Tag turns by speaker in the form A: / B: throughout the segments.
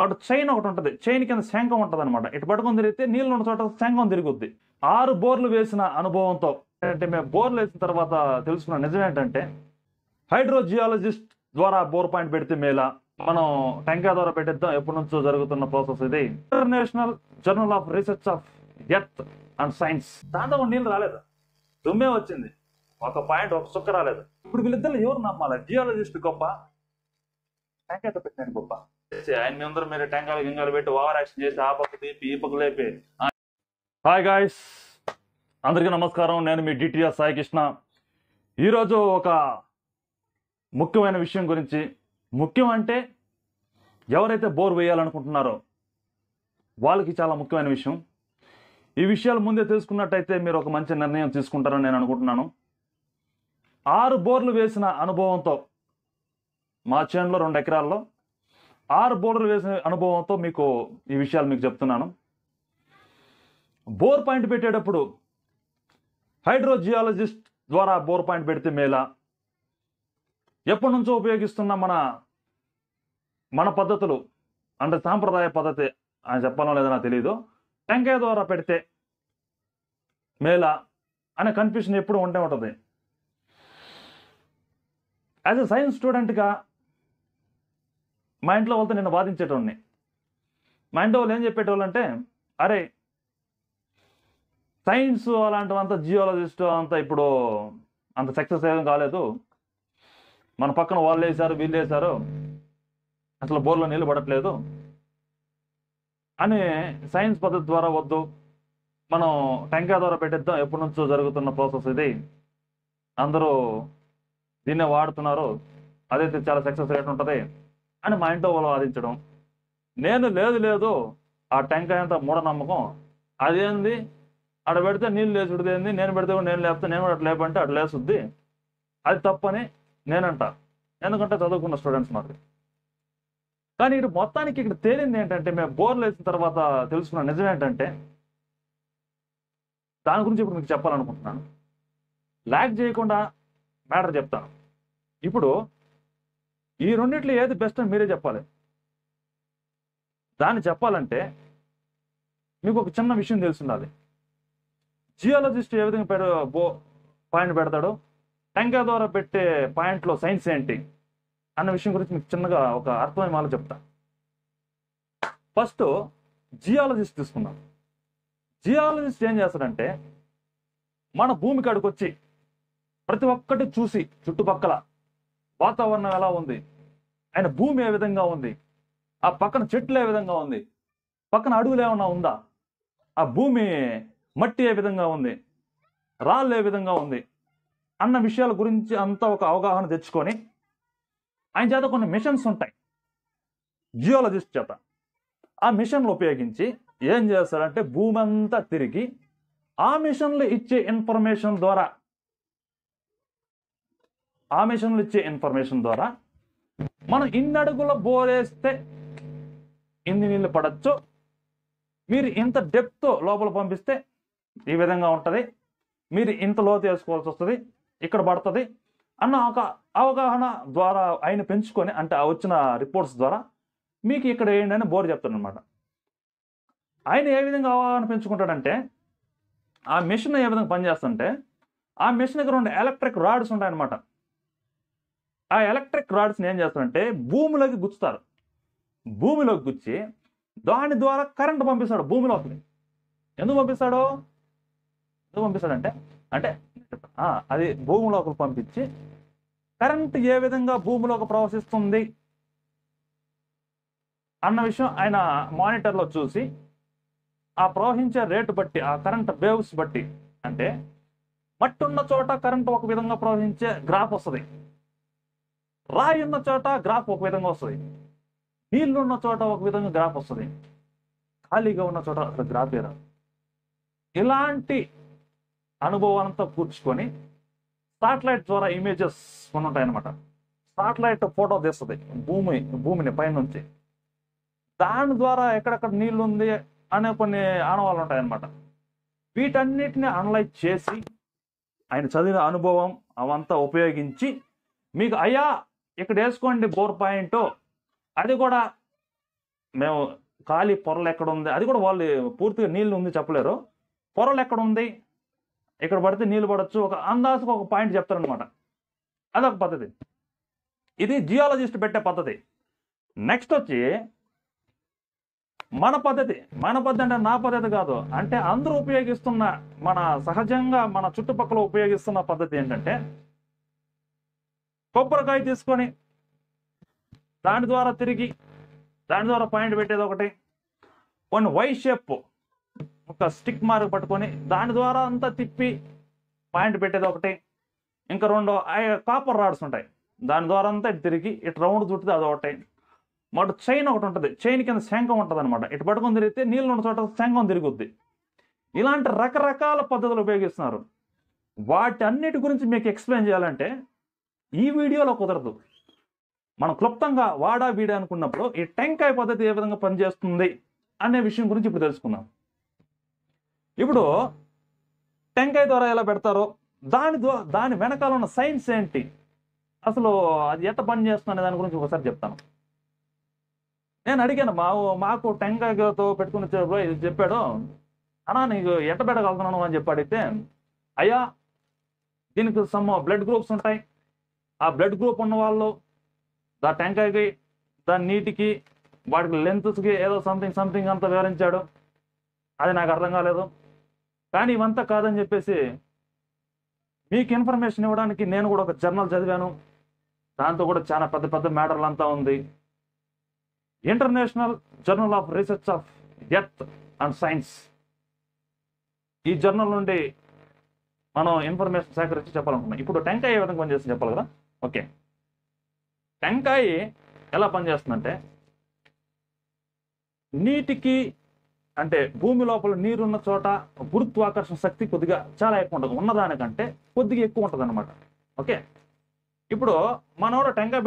A: అటు చైన్ ఒకటి ఉంటుంది, చైన్ కింద శంఖం ఉంటుంది అనమాట. ఇటు పట్టుకొని తిరిగితే నీళ్ళు ఉన్న చోట శంఖం తిరుగుద్ది. 6 బోర్లు వేసిన అనుభవంతో, అంటే మేము బోర్లు వేసిన తర్వాత తెలుసుకున్న నిజం ఏంటంటే, హైడ్రోజియాలజిస్ట్ ద్వారా బోర్ పాయింట్ పెడితే మేలా, మనం టెంకాయ ద్వారా పెట్టిద్దాం, ఎప్పటి నుంచో జరుగుతున్న ప్రాసెస్ ఇది. International journal of research of earth and science. దాంతో నీళ్ళు రాలేదు, దుమ్మే వచ్చింది, ఒక పాయింట్ ఒక చుక్క రాలేదు. ఇప్పుడు వీళ్ళిద్దరు ఎవరు నమ్మాలి? జియాలజిస్ట్ గొప్ప, టెంకాయతో పెట్టినాను గొప్ప? ఆయన అందరూ మీరు టెంకాయలు గింగాలు పెట్టి ఓవర్ యాక్షన్ చేసి ఆ పక్క తీపి ఈ పక్క లేపి. హాయ్ గాయ్స్, అందరికీ నమస్కారం. నేను మీ డిటిఎస్ సాయి కృష్ణ. ఈరోజు ఒక ముఖ్యమైన విషయం గురించి, ముఖ్యం అంటే ఎవరైతే బోర్ వేయాలనుకుంటున్నారో వాళ్ళకి చాలా ముఖ్యమైన విషయం. ఈ విషయాలు ముందే తెలుసుకున్నట్టయితే మీరు ఒక మంచి నిర్ణయం తీసుకుంటారని నేను అనుకుంటున్నాను. 6 బోర్లు వేసిన అనుభవంతో, మా చేనులో 2 ఎకరాల్లో 6 బోర్లు వేసిన అనుభవంతో మీకు ఈ విషయాలు మీకు చెప్తున్నాను. బోర్ పాయింట్ పెట్టేటప్పుడు హైడ్రోజియాలజిస్ట్ ద్వారా బోర్ పాయింట్ పెడితే మేలా, ఎప్పటి నుంచో ఉపయోగిస్తున్న మన పద్ధతులు అంటే సాంప్రదాయ పద్ధతి అని చెప్పాలో లేదో నాకు తెలియదు, టెంకాయ ద్వారా పెడితే మేలా అనే కన్ఫ్యూషన్ ఎప్పుడు ఉంటే ఉంటుంది. యాజ్ ఎ సైన్స్ స్టూడెంట్గా మా ఇంట్లో వాళ్ళతో నేను వాదించేటోడిని. మా ఇంట్లో వాళ్ళు ఏం చెప్పేటోళ్ళు అంటే, అరే సైన్స్ అలాంటివంతా, జియాలజిస్ట్ అంతా ఇప్పుడు అంత సక్సెస్ ఏం కాలేదు, మన పక్కన వాళ్ళు వేశారు వీళ్ళు వేశారు, అసలు బోర్లో నీళ్ళు పడట్లేదు అని, సైన్స్ పద్ధతి ద్వారా వద్దు, మనం టెంకాయ ద్వారా పెట్టిద్దాం, ఎప్పటి నుంచో జరుగుతున్న ప్రాసెస్ ఇది, అందరూ దీన్నే వాడుతున్నారు, అదైతే చాలా సక్సెస్ రేట్ ఉంటుంది అని మా ఇంట్లో వాళ్ళు వాదించడం. నేను లేదు ఆ టెంకాయ అంతా మూఢనమ్మకం, అదేంది అక్కడ పెడితే నీళ్ళు లేచుడిది ఏంది, నేను పెడితే కూడా నేను లేపుతా, నేను కూడా అట్లా లేపంటే అట్లా లేసుద్ది, అది తప్పని నేనంట. ఎందుకంటే చదువుకున్న స్టూడెంట్స్ మాకు. కానీ ఇక్కడ మొత్తానికి ఇక్కడ తేలింది ఏంటంటే, మేము బోర్లు వేసిన తర్వాత తెలుసుకున్న నిజం ఏంటంటే, దాని గురించి ఇప్పుడు మీకు చెప్పాలనుకుంటున్నాను. ల్యాగ్ చేయకుండా మ్యాటర్ చెప్తాను. ఇప్పుడు ఈ రెండిట్లో ఏది బెస్ట్ అని మీరే చెప్పాలి. దాన్ని చెప్పాలంటే మీకు ఒక చిన్న విషయం తెలుసుండాలి. జియాలజిస్ట్ ఏ విధంగా పాయింట్ పెడతాడో, టెంకాయ ద్వారా పెట్టే పాయింట్లో సైన్స్ ఏంటి అన్న విషయం గురించి మీకు చిన్నగా ఒక అర్థమైన మాలో చెప్తా. ఫస్ట్ జియాలజిస్ట్ తీసుకుందాం. జియాలజిస్ట్ ఏం చేస్తాడంటే, మన భూమి కాడికి వచ్చి ప్రతి ఒక్కటి చూసి, చుట్టుపక్కల వాతావరణం ఎలా ఉంది, ఆయన భూమి ఏ విధంగా ఉంది, ఆ పక్కన చెట్లు ఏ విధంగా ఉంది, పక్కన అడవులు ఏమన్నా ఉందా, ఆ భూమి మట్టి ఏ విధంగా ఉంది, రాళ్ళు ఏ విధంగా ఉంది అన్న విషయాల గురించి అంతా ఒక అవగాహన తెచ్చుకొని, ఆయన చేత కొన్ని మిషన్స్ ఉంటాయి జియాలజిస్ట్ చేత. ఆ మిషన్లు ఉపయోగించి ఏం చేస్తారంటే, భూమి అంతా తిరిగి ఆ మిషన్లు ఇచ్చే ఇన్ఫర్మేషన్ ద్వారా మనం ఇన్ని అడుగుల బోరేస్తే ఇన్ని నీళ్ళు పడచ్చు, మీరు ఇంత డెప్త్ లోపల పంపిస్తే ఈ విధంగా ఉంటుంది, మీరు ఇంత లోతు వేసుకోవాల్సి వస్తుంది, ఇక్కడ పడుతుంది అన్న ఒక అవగాహన ద్వారా ఆయన పెంచుకొని, అంటే వచ్చిన రిపోర్ట్స్ ద్వారా మీకు ఇక్కడ ఏంటని బోర్ చెప్తాడనమాట. ఆయన ఏ విధంగా అవగాహన పెంచుకుంటాడంటే, ఆ మిషన్ ఏ విధంగా పనిచేస్తుంటే, ఆ మిషన్కి 2 ఎలక్ట్రిక్ రాడ్స్ ఉంటాయన్నమాట. ఆ ఎలక్ట్రిక్ రాడ్స్ని ఏం చేస్తారంటే భూమిలోకి గుచ్చుతారు. భూమిలోకి గుచ్చి దాని ద్వారా కరెంట్ పంపిస్తాడు భూమిలోకి. ఎందుకు పంపిస్తాడంటే అది భూమిలోకి పంపించి కరెంట్ ఏ విధంగా భూమిలోకి ప్రవహిస్తుంది అన్న విషయం ఆయన మానిటర్లో చూసి, ఆ ప్రవహించే రేటు బట్టి, ఆ కరెంట్ వేవ్స్ బట్టి, అంటే మట్టి ఉన్న చోట కరెంట్ ఒక విధంగా ప్రవహించే గ్రాఫ్ వస్తుంది, రాయి ఉన్న చోట గ్రాఫ్ ఒక విధంగా వస్తుంది, నీళ్ళు ఉన్న చోట ఒక విధంగా గ్రాఫ్ వస్తుంది, ఖాళీగా ఉన్న చోట అసలు గ్రాఫ్ ఏరా. ఇలాంటి అనుభవాలంతా కూర్చుకొని సాటిలైట్ ద్వారా ఇమేజెస్ కొన్ని ఉంటాయన్నమాట. సాటిలైట్ ఫోటో తీస్తుంది భూమిని పైనుంచి. దాని ద్వారా ఎక్కడెక్కడ నీళ్ళు ఉంది అనే కొన్ని ఆనవాళ్ళు ఉంటాయన్నమాట. వీటన్నిటిని అనలైజ్ చేసి ఆయన చదివిన అనుభవం అవంతా ఉపయోగించి మీకు, అయ్యా ఇక్కడ వేసుకోండి బోర్ పాయింట్, అది కూడా మేము ఖాళీ పొరలు ఎక్కడ ఉంది అది కూడా వాళ్ళు పూర్తిగా నీళ్ళు ఉంది చెప్పలేరు. పొరలు ఎక్కడ ఉంది, ఇక్కడ పడితే నీళ్ళు పడవచ్చు, ఒక అందాజుకు ఒక పాయింట్ చెప్తారనమాట. అదొక పద్ధతి. ఇది జియాలజిస్ట్ పెట్టే పద్ధతి. నెక్స్ట్ వచ్చి మన పద్ధతి అంటే నా పద్ధతి కాదు, అంటే అందరూ ఉపయోగిస్తున్న మన సహజంగా మన చుట్టుపక్కల ఉపయోగిస్తున్న పద్ధతి ఏంటంటే కొబ్బరికాయ తీసుకొని దాని ద్వారా తిరిగి దాని ద్వారా పాయింట్ పెట్టేది ఒకటి, కొన్ని వై షేప్ ఒక స్టిక్ మార్క్ పట్టుకొని దాని ద్వారా అంతా తిప్పి పాయింట్ పెట్టేది ఒకటి, ఇంకా 2 కాపర్ రాడ్స్ ఉంటాయి దాని ద్వారా అంతా ఇటు తిరిగి ఇటు రౌండ్ చుట్టితే అదొకటి, మటు చైన్ ఒకటి ఉంటుంది, చైన్ కింద శంఖం ఉంటుంది అనమాట. ఇటు పట్టుకొని తిరిగితే నీళ్ళు ఉన్న చోట శంఖం తిరుగుద్ది. ఇలాంటి రకరకాల పద్ధతులు ఉపయోగిస్తున్నారు. వాటి అన్నిటి గురించి మీకు ఎక్స్ప్లెయిన్ చేయాలంటే ఈ వీడియోలో కుదరదు. మనం క్లుప్తంగా వాడా వీడా అనుకున్నప్పుడు ఈ టెంకాయ పద్ధతి ఏ విధంగా పనిచేస్తుంది అనే విషయం గురించి ఇప్పుడు తెలుసుకుందాం. ఇప్పుడు టెంకాయ ద్వారా ఎలా పెడతారో దాని వెనకాల ఉన్న సైన్స్ ఏంటి, అసలు అది ఎట్ట పని చేస్తుంది అనే దాని గురించి ఒకసారి చెప్తాను. నేను అడిగాను మాకు టెంకాయతో పెట్టుకుని ఇది చెప్పాడు, అన్నా నీకు ఎట్ట పెట్టగలుగుతున్నాను అని చెప్పి అడిగితే, అయ్యా దీనికి సమ్ బ్లడ్ గ్రూప్స్ ఉంటాయి, ఆ బ్లడ్ గ్రూప్ ఉన్న వాళ్ళు టెంకాయకి దాని నీటికి వాటికి లెంత్స్కి ఏదో సంథింగ్ అంతా వివరించాడు. అది నాకు అర్థం కాలేదు. కానీ ఇవంతా కాదని చెప్పేసి మీకు ఇన్ఫర్మేషన్ ఇవ్వడానికి నేను కూడా ఒక జర్నల్ చదివాను. దాంతో కూడా చాలా పెద్ద పెద్ద మ్యాటర్లు అంతా ఉంది. International journal of research of earth and science, ఈ జర్నల్ నుండి మనం ఇన్ఫర్మేషన్ సేకరించి చెప్పాలనుకున్నాం. ఇప్పుడు టెంకాయ ఏ విధంగా పనిచేస్తుంది చెప్పాలి కదా. ఓకే, టెంకాయ ఎలా పనిచేస్తుందంటే నీటికి అంటే భూమి లోపల నీరున్న చోట గురుత్వాకర్షణ శక్తి కొద్దిగా చాలా ఎక్కువ ఉంటుంది, ఉన్నదానికంటే కొద్దిగా ఎక్కువ ఉంటుంది అనమాట. ఓకే, ఇప్పుడు మనోడు టెంకాయ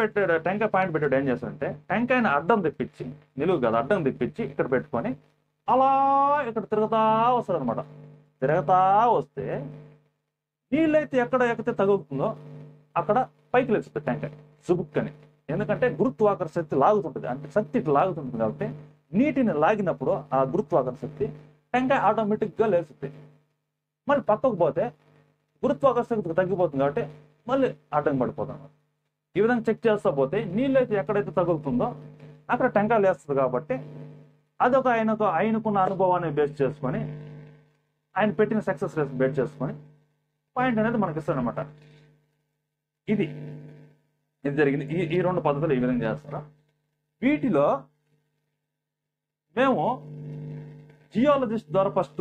A: పాయింట్ పెట్టాడు ఏం చేస్తాడంటే టెంకాయని అడ్డం తెప్పించి, నిలువు కదా అడ్డం తెప్పించి ఇక్కడ పెట్టుకొని అలా ఇక్కడ తిరుగుతా వస్తుంది అనమాట. తిరుగుతా వస్తే నీళ్ళైతే ఎక్కడ ఎక్కితే తగులుతుందో అక్కడ పైకి లేస్తుంది టెంకాయ సుబుక్కని. ఎందుకంటే గురుత్వాకర్షణ శక్తి లాగుతుంటుంది, అంటే శక్తి ఇట్లా లాగుతుంటుంది కాబట్టి నీటిని లాగినప్పుడు ఆ గురుత్వాకర్షణ శక్తి టెంకాయ ఆటోమేటిక్గా లేస్తుంది. మళ్ళీ పక్కకు పోతే గురుత్వాకర్షణ శక్తి తగ్గిపోతుంది కాబట్టి మళ్ళీ అడ్డం పడిపోతాం. ఈ విధంగా చెక్ చేస్తా పోతే నీళ్ళైతే ఎక్కడైతే తగులుతుందో అక్కడ టెంకాయ లేస్తుంది. కాబట్టి అదొక ఆయనకున్న అనుభవాన్ని బేస్ చేసుకొని ఆయన పెట్టిన సక్సెస్ రేట్ బేస్ చేసుకొని పాయింట్ అనేది మనకి ఇస్తాడనమాట. ఇది జరిగింది. ఈ 2 పద్ధతులు ఈ విధంగా చేస్తారా. వీటిలో మేము జియాలజిస్ట్ ద్వారా ఫస్ట్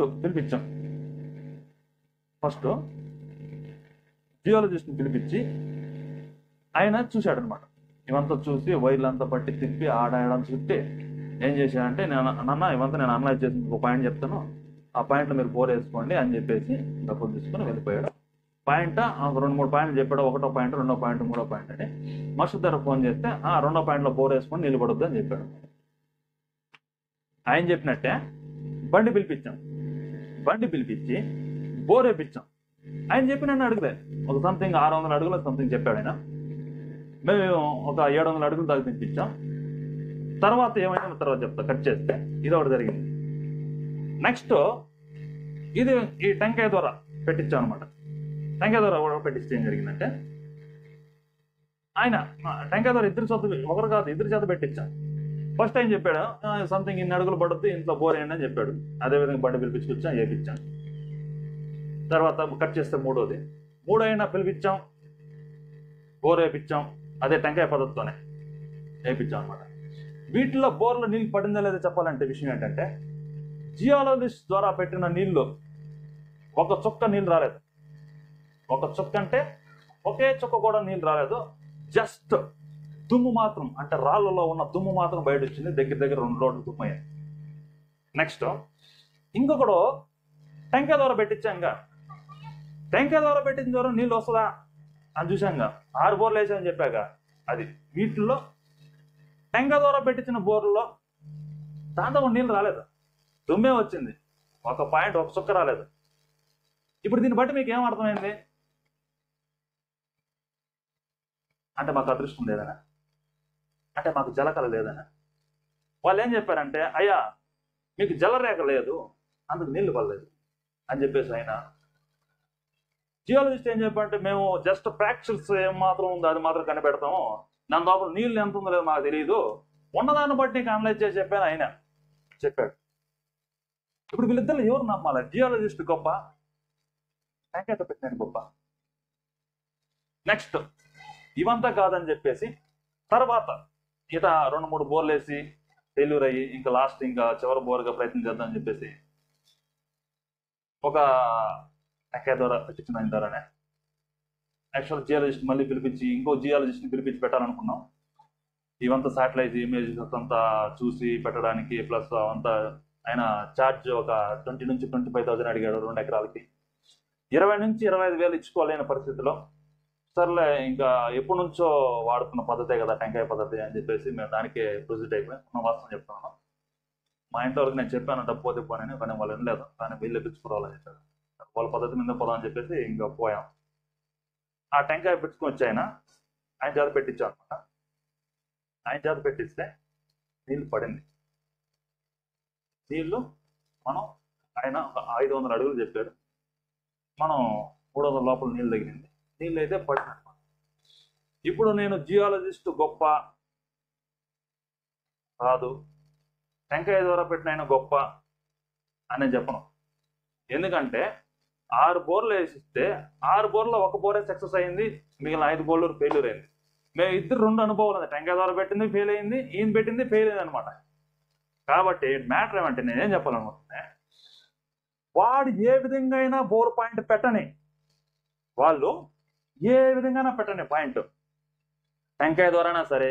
A: జియాలజిస్ట్ని పిలిపించి ఆయన చూశాడనమాట. ఇవంతా చూసి వైర్లంతా పట్టి తిప్పి ఆడాయడం చుట్టి ఏం చేశాడంటే, నన్న ఇవంతా నేను అనలైజ్ చేసి ఒక పాయింట్ చెప్తాను, ఆ పాయింట్లో మీరు బోర్ వేసుకోండి అని చెప్పేసి డబ్బులు తీసుకొని వెళ్ళిపోయాడు. పాయింట్ 2-3 పాయింట్లు చెప్పాడు. 1వ పాయింట్, 2వ పాయింట్, 3వ పాయింట్ అని మస్తు ధర ఫోన్ చేస్తే 2వ పాయింట్లో బోర్ వేసుకొని నిలబడొద్దు అని చెప్పాడు. ఆయన చెప్పినట్టే బండి పిలిపించి బోర్ వేపించాం. ఆయన చెప్పి నన్ను అడగలే, ఒక 600 అడుగులు చెప్పాడు ఆయన. మేము ఒక 700 అడుగులు దాకా తెప్పించాం. తర్వాత ఏమైనా తర్వాత చెప్తా, కట్ చేస్తే ఇది ఒకటి జరిగింది. నెక్స్ట్ ఇది ఈ టెంకాయ ద్వారా పెట్టించాం అనమాట. టెంకాయ ద్వారా పెట్టిస్తే ఏం జరిగిందంటే ఆయన టెంకాయ ద్వారా ఇద్దరి చేత పెట్టించాం. ఫస్ట్ టైం చెప్పాడు ఇన్ని అడుగులు పడుతుంది, ఇంట్లో బోర్ అయ్యండి అని చెప్పాడు. అదేవిధంగా బండి పిలిపించుకొచ్చాం, వేపించాం. తర్వాత కట్ చేస్తే 3వది అయినా పిలిపించాం, బోర్ వేపించాం. అదే టెంకాయ పద్ధతితోనే వేపించాం అనమాట. వీటిలో బోర్లో నీళ్ళు పడిందా లేదా చెప్పాలంటే విషయం ఏంటంటే జియాలజిస్ట్ ద్వారా పెట్టిన నీళ్ళు ఒక చుక్క నీళ్ళు రాలేదు. ఒక చుక్క అంటే ఒకే చుక్క కూడా నీళ్ళు రాలేదు. జస్ట్ దుమ్ము మాత్రం, అంటే రాళ్ళలో ఉన్న దుమ్ము మాత్రం బయట వచ్చింది. దగ్గర 2 రోడ్లు దుమ్ము అయ్యాయి. నెక్స్ట్ ఇంకొకడు టెంకాయ ద్వారా పెట్టించాంగా, టెంకాయ ద్వారా పెట్టిన ద్వారా నీళ్ళు వస్తుందా అని చూసాంగా. 6 బోర్లు వేసామని చెప్పాక అది వీటిల్లో టెంకాయ ద్వారా పెట్టించిన బోర్లలో దాంతో నీళ్ళు రాలేదు, దుమ్మే వచ్చింది. ఒక పాయింట్ ఒక చుక్క రాలేదు. ఇప్పుడు దీన్ని బట్టి మీకు ఏం అర్థమైంది అంటే మాకు అదృష్టం లేదనా, అంటే మాకు జలకళ లేదనా, వాళ్ళు ఏం చెప్పారంటే, అయ్యా మీకు జలరేఖ లేదు, అందుకు నీళ్లు పడలేదు అని చెప్పేసి ఆయన. జియాలజిస్ట్ ఏం చెప్పారంటే, మేము జస్ట్ ప్రాక్టికల్స్ ఏం మాత్రం ఉందో అది మాత్రం కనిపెడతాము, దాని లోపల నీళ్ళు ఎంత ఉందో లేదో మాకు తెలియదు, ఉన్నదాన్ని బట్టి నీకు అనలైజ్ చేసి చెప్పాను ఆయన చెప్పాడు. ఇప్పుడు వీళ్ళిద్దరు ఎవరు నమ్మాలి? జియాలజిస్ట్ గొప్ప, టెంకాయ పెట్టినాడు గొప్ప? నెక్స్ట్ ఇవంతా కాదని చెప్పేసి తర్వాత ఇట 2-3 బోర్లు వేసి ఫెయిల్యూర్ అయ్యి ఇంకా లాస్ట్ ఇంకా చివరి బోర్గా ప్రయత్నం చేద్దామని చెప్పేసి ఒక టెంకాయ ద్వారా పెట్టించిన ఆయన ద్వారానే యాక్చువల్ జియాలజిస్ట్ మళ్ళీ పిలిపించి ఇంకో జియాలజిస్ట్ని పిలిపించి పెట్టాలనుకున్నాం. ఇవంతా శాటిలైట్ ఇమేజెస్ అంతా చూసి పెట్టడానికి ప్లస్ అంతా ఆయన ఛార్జ్ ఒక 20,000 నుంచి 25,000 అడిగాడు 2 ఎకరాలకి. 20,000 నుంచి 25,000 ఇచ్చుకోలేని పరిస్థితిలో సర్లే ఇంకా ఎప్పటి నుంచో వాడుతున్న పద్ధతే కదా టెంకాయ పద్ధతి అని చెప్పేసి మేము దానికే ప్రొసీడ్ అయిపోయాం. ఉన్న వాస్తవం చెప్తున్నాను. మా ఇంట్లో వాళ్ళకి నేను చెప్పాను డబ్బు పోతే పోనని, కానీ వాళ్ళు వినలేదు. కానీ వీళ్ళు పిచ్చుకోవాలని చెప్పారు. వాళ్ళ పద్ధతి మీద పోదాం అని చెప్పేసి ఇంకా పోయాం. ఆ టెంకాయ పెట్టుకుని వచ్చి ఆయన చేత పెట్టించాం అనమాట. ఆయన చేత పెట్టిస్తే నీళ్ళు పడింది. నీళ్ళు మనం ఆయన 500 అడుగులు చెప్పారు, మనం 300 లోపల నీళ్ళు తగిలింది. నీళ్ళు అయితే పడినమాట. ఇప్పుడు నేను జియాలజిస్ట్ గొప్ప కాదు, టెంకాయ ద్వారా పెట్టిన ఆయన గొప్ప అని చెప్పను. ఎందుకంటే 6 బోర్లు వేసిస్తే 6 బోర్లో 1 బోరే సక్సెస్ అయింది, మిగిలిన 5 బోర్లు ఫెయిల్యూర్ అయింది. మేము ఇద్దరు 2 అనుభవాలు ఉంది. టెంకాయ ద్వారా పెట్టింది ఫెయిల్ అయింది, ఈయన పెట్టింది ఫెయిల్ అయింది అనమాట. కాబట్టి మ్యాటర్ ఏమంటే నేనేం చెప్పాలనుకుంటున్నా, వాడు ఏ విధంగా అయినా బోర్ పాయింట్ పెట్టని, వాళ్ళు ఏ విధంగా పెట్టండి పాయింట్, టెంకాయ ద్వారానా సరే,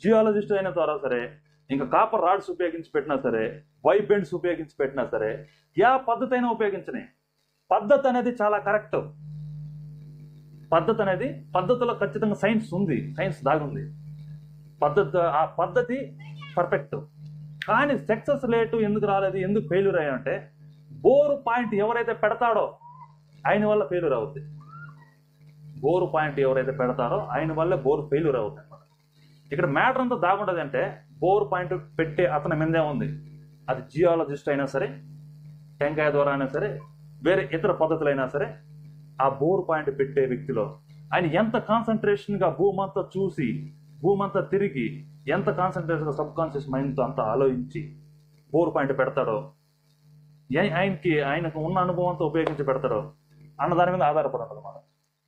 A: జియాలజిస్ట్ అయిన ద్వారా సరే, ఇంకా కాపర్ రాడ్స్ ఉపయోగించి పెట్టినా సరే, వైట్ బెండ్స్ ఉపయోగించి పెట్టినా సరే, ఏ పద్ధతి అయినా ఉపయోగించని, పద్ధతి అనేది చాలా కరెక్ట్. పద్ధతి అనేది పద్ధతిలో ఖచ్చితంగా సైన్స్ ఉంది, సైన్స్ దాగుంది. ఆ పద్ధతి పర్ఫెక్ట్. కానీ సక్సెస్ రేటు ఎందుకు రాలేదు, ఎందుకు ఫెయిల్యూర్ అయ్యంటే బోరు పాయింట్ ఎవరైతే పెడతాడో ఆయన వల్ల ఫెయిల్యూర్ అవుతుంది. బోరు పాయింట్ ఎవరైతే పెడతారో ఆయన వల్ల బోరు ఫెయిల్యూర్ అవుతుంది అనమాట. ఇక్కడ మ్యాటర్ అంతా దాగుంటుంది అంటే బోర్ పాయింట్ పెట్టే అతని మీదే ఉంది. అది జియాలజిస్ట్ అయినా సరే, టెంకాయ ద్వారా అయినా సరే, వేరే ఇతర పద్ధతులైనా సరే, ఆ బోర్ పాయింట్ పెట్టే వ్యక్తిలో ఆయన ఎంత కాన్సన్ట్రేషన్గా భూమంతా చూసి, భూమంతా తిరిగి, ఎంత కాన్సన్ట్రేషన్గా సబ్ కాన్షియస్ మైండ్తో అంతా ఆలోచించి బోర్ పాయింట్ పెడతాడో, ఆయనకు ఉన్న అనుభవంతో ఉపయోగించి పెడతాడో అన్న దాని మీద ఆధారపడదు అన్నమాట.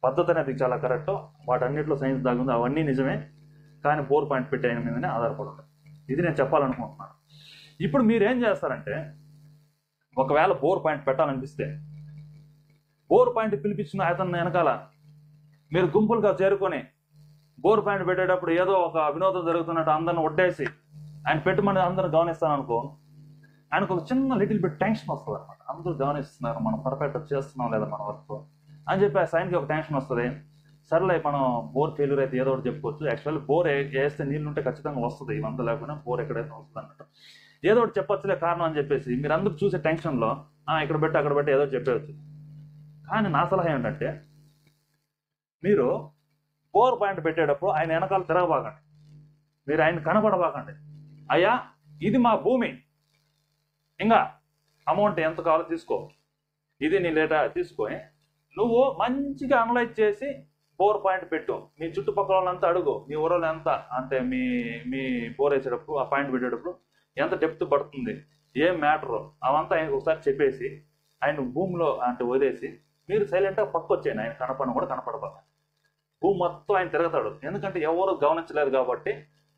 A: పద్ధతి అనేది చాలా కరెక్ట్, వాటన్నిటిలో సైన్స్ దాగుంది, అవన్నీ నిజమే. కానీ బోర్ పాయింట్ పెట్టే ఆయన మీదనే ఆధారపడదు. ఇది నేను చెప్పాలనుకుంటున్నాను. ఇప్పుడు మీరేం చేస్తారంటే, ఒకవేళ బోర్ పాయింట్ పెట్టాలనిపిస్తే బోర్ పాయింట్ పిలిపించిన అతను వెనకాల మీరు గుంపులుగా చేరుకొని బోర్ పాయింట్ పెట్టేటప్పుడు ఏదో ఒక వినోదం జరుగుతున్నట్టు అందరిని ఒడ్డేసి ఆయన పెట్టమని అందరూ గమనిస్తాను అనుకో, ఆయనకు ఒక చిన్న లిటిల్ బిట్ టెన్షన్ వస్తుంది అనమాట. అందరూ గమనిస్తున్నారు, మనం పర్ఫెక్ట్ చేస్తున్నాం లేదా మన వర్క్ అని చెప్పి ఆ సైన్కి ఒక టెన్షన్ వస్తుంది. సర్లే మనం బోర్ ఫెయిల్యూర్ అయితే ఏదో ఒకటి చెప్పుకోవచ్చు. యాక్చువల్లీ బోర్ వేస్తే నీళ్ళు ఉంటే ఖచ్చితంగా వస్తుంది, ఇవంతా లేకుండా బోర్ ఎక్కడైతే వస్తుంది అన్నట్టు ఏదో ఒకటి చెప్పొచ్చులే కారణం అని చెప్పేసి మీరు అందరూ చూసే టెన్షన్లో ఇక్కడ పెట్టి అక్కడ పెట్టి ఏదో చెప్పవచ్చు. కానీ నా సలహా ఏంటంటే, మీరు బోర్ పాయింట్ పెట్టేటప్పుడు ఆయన వెనకాల తిరగబాకండి, మీరు ఆయన కనపడబాకండి. అయ్యా ఇది మా భూమి, ఇంకా అమౌంట్ ఎంత కావాలో తీసుకో, ఇది నీ లేటా తీసుకొని నువ్వు మంచిగా అనలైజ్ చేసి బోర్ పాయింట్ పెట్టు. మీ చుట్టుపక్కల వాళ్ళంతా అడుగు, మీ ఊరిలో ఎంత అంటే మీ బోర్ వేసేటప్పుడు ఆ పాయింట్ పెట్టేటప్పుడు ఎంత డెప్త్ పడుతుంది, ఏం మ్యాటరు, అవంతా ఆయనకు ఒకసారి చెప్పేసి ఆయన భూమిలో అంటే వదిలేసి మీరు సైలెంట్గా పక్క వచ్చేయండి. ఆయన కనపడను కూడా కనపడబాక, భూమి మొత్తం ఆయన తిరుగుతాడు. ఎందుకంటే ఎవరు గమనించలేదు కాబట్టి,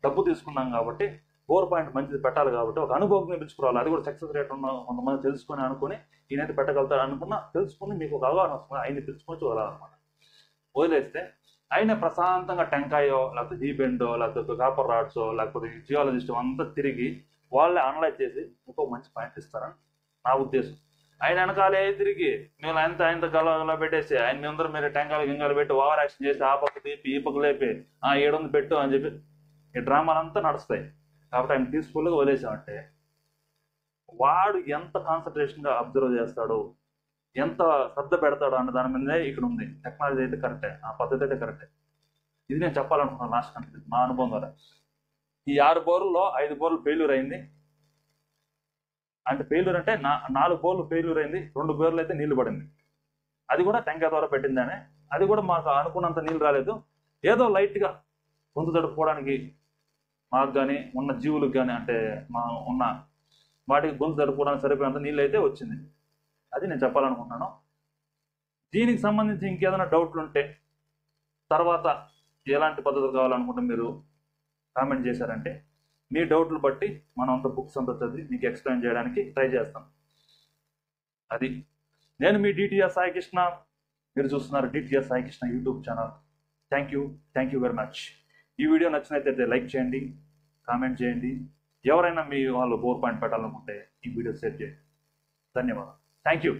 A: డబ్బు తీసుకున్నాం కాబట్టి, బోర్ పాయింట్ మంచిది పెట్టాలి కాబట్టి ఒక అనుభవం పిలుచుకోవాలి. అది కూడా సక్సెస్ రేట్ ఉన్న కొంతమంది తెలుసుకొని అనుకుని ఈయనైతే పెట్టగలుగుతాడు అనుకున్నా తెలుసుకుని మీకు ఒక అవగాహన వస్తుంది, ఆయన్ని పిలుచుకొని వదలాలన్నమాట. వదిలేస్తే ఆయన ప్రశాంతంగా టెంకాయో లేకపోతే జీ బెండో లేకపోతే కాపర్ రాడ్సో లేకపోతే జియాలజిస్ట్ అంతా తిరిగి వాళ్ళే అనలైజ్ చేసి ఇంకో మంచి పాయింట్ ఇస్తారని నా ఉద్దేశం. ఆయన వెనకాలే తిరిగి మేము ఆయన గల పెట్టేసి ఆయన మీ అందరూ మీరు టెంకాయలు గింగాలు పెట్టి ఓవర్ యాక్షన్ చేసి ఆ పక్క తీపి ఈ పక్క లేపి 700 పెట్టు అని చెప్పి ఈ డ్రామాలంతా నడుస్తాయి. కాబట్టి ఆయన పీస్ఫుల్గా వదిలేసామంటే వాడు ఎంత కాన్సన్ట్రేషన్గా అబ్జర్వ్ చేస్తాడు, ఎంత శ్రద్ధ పెడతాడు అన్న దాని మీదే ఇక్కడ ఉంది. టెక్నాలజీ అయితే కరెక్టే, ఆ పద్ధతి అయితే కరెక్టే. ఇది నేను చెప్పాలనుకున్నాను లాస్ట్ కంటే మా అనుభవం ద్వారా. ఈ 6 బోర్లలో 5 బోర్లు ఫెయిల్యూర్ అయింది. అంటే ఫెయిల్యూర్ అంటే 4 బోర్లు ఫెయిల్యూర్ అయింది, 2 బోర్లు అయితే నీళ్లు పడింది. అది కూడా టెంకాయ ద్వారా పెట్టిందానే. అది కూడా మాకు అనుకున్నంత నీళ్ళు రాలేదు. ఏదో లైట్గా గొంతు తడుపుకోవడానికి మాకు కానీ ఉన్న జీవులకు కానీ, అంటే మా ఉన్న వాటికి గొంతు తడుపుకోవడానికి సరిపోయేంత నీళ్ళు అయితే వచ్చింది. అది నేను చెప్పాలనుకుంటున్నాను. దీనికి సంబంధించి ఇంకేదైనా డౌట్లు ఉంటే, తర్వాత ఎలాంటి పద్ధతులు కావాలనుకుంటే మీరు కామెంట్ చేశారంటే మీ డౌట్లు బట్టి మనం అంత బుక్స్ అంతా చదివి మీకు ఎక్స్ప్లెయిన్ చేయడానికి ట్రై చేస్తాం. అది నేను మీ డిటిఆర్ సాయి కృష్ణ. మీరు చూస్తున్నారు DTR Sai Krishna YouTube channel. Thank you very much. ఈ వీడియో నచ్చినట్లయితే లైక్ చేయండి, కామెంట్ చేయండి. ఎవరైనా మీ వాళ్ళు 4 పాయింట్ పెట్టాలనుకుంటే ఈ వీడియో షేర్ చేయండి. ధన్యవాదాలు. Thank you.